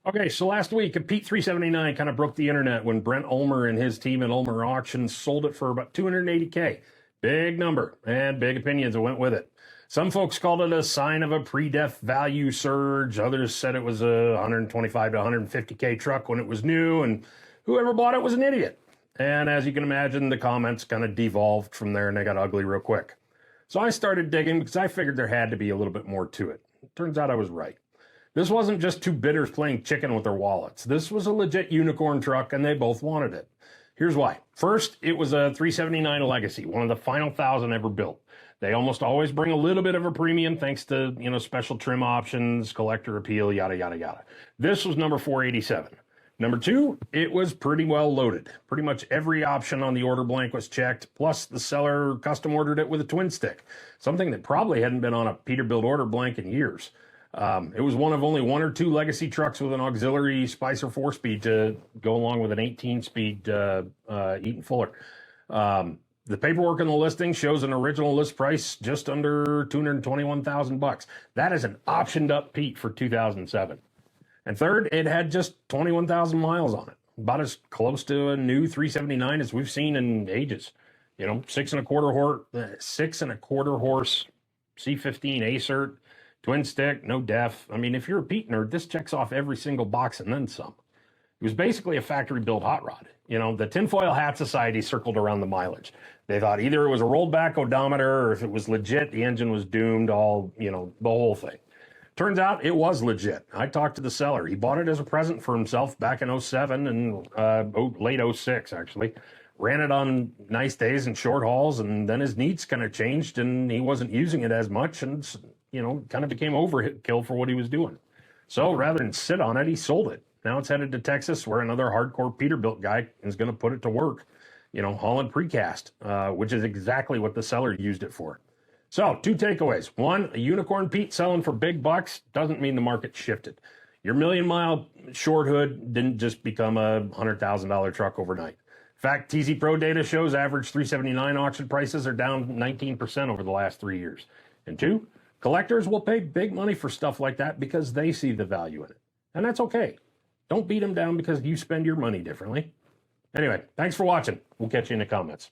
Okay, so last week, a Pete 379 kind of broke the internet when Brent Ulmer and his team at Ulmer Auctions sold it for about 280K. Big number and big opinions that went with it. Some folks called it a sign of a pre-death value surge. Others said it was a 125 to 150K truck when it was new, and whoever bought it was an idiot. And as you can imagine, the comments kind of devolved from there and they got ugly real quick. So I started digging because I figured there had to be a little bit more to it. Turns out I was right. This wasn't just two bidders playing chicken with their wallets. This was a legit unicorn truck, and they both wanted it. Here's why. First, it was a 379 Legacy, one of the final 1,000 ever built. They almost always bring a little bit of a premium thanks to, special trim options, collector appeal, yada, yada, yada. This was number 487. Number two, it was pretty well loaded. Pretty much every option on the order blank was checked, plus the seller custom ordered it with a twin stick, something that probably hadn't been on a Peterbilt order blank in years. It was one of only one or two Legacy trucks with an auxiliary Spicer 4-speed to go along with an 18-speed Eaton Fuller. The paperwork in the listing shows an original list price just under $221,000. That is an optioned up Pete for 2007. And third, it had just 21,000 miles on it, about as close to a new 379 as we've seen in ages. 6.25 horse C15 A-cert. Twin stick, no def. I mean, if you're a Pete nerd, this checks off every single box and then some. It was basically a factory-built hot rod. The Tinfoil Hat Society circled around the mileage. They thought either it was a rolled-back odometer or if it was legit, the engine was doomed, the whole thing. Turns out it was legit. I talked to the seller. He bought it as a present for himself back in 07 and late 06, actually. Ran it on nice days and short hauls, and then his needs kind of changed, and he wasn't using it as much, and kind of became overkill for what he was doing. So rather than sit on it, he sold it. Now it's headed to Texas, where another hardcore Peterbilt guy is going to put it to work, hauling precast, which is exactly what the seller used it for. So, two takeaways. One, a unicorn Pete selling for big bucks doesn't mean the market shifted. Your million-mile short hood didn't just become a $100,000 truck overnight. In fact, TZ Pro data shows average 379 auction prices are down 19% over the last 3 years. And two, collectors will pay big money for stuff like that because they see the value in it. And that's okay. Don't beat them down because you spend your money differently. Anyway, thanks for watching. We'll catch you in the comments.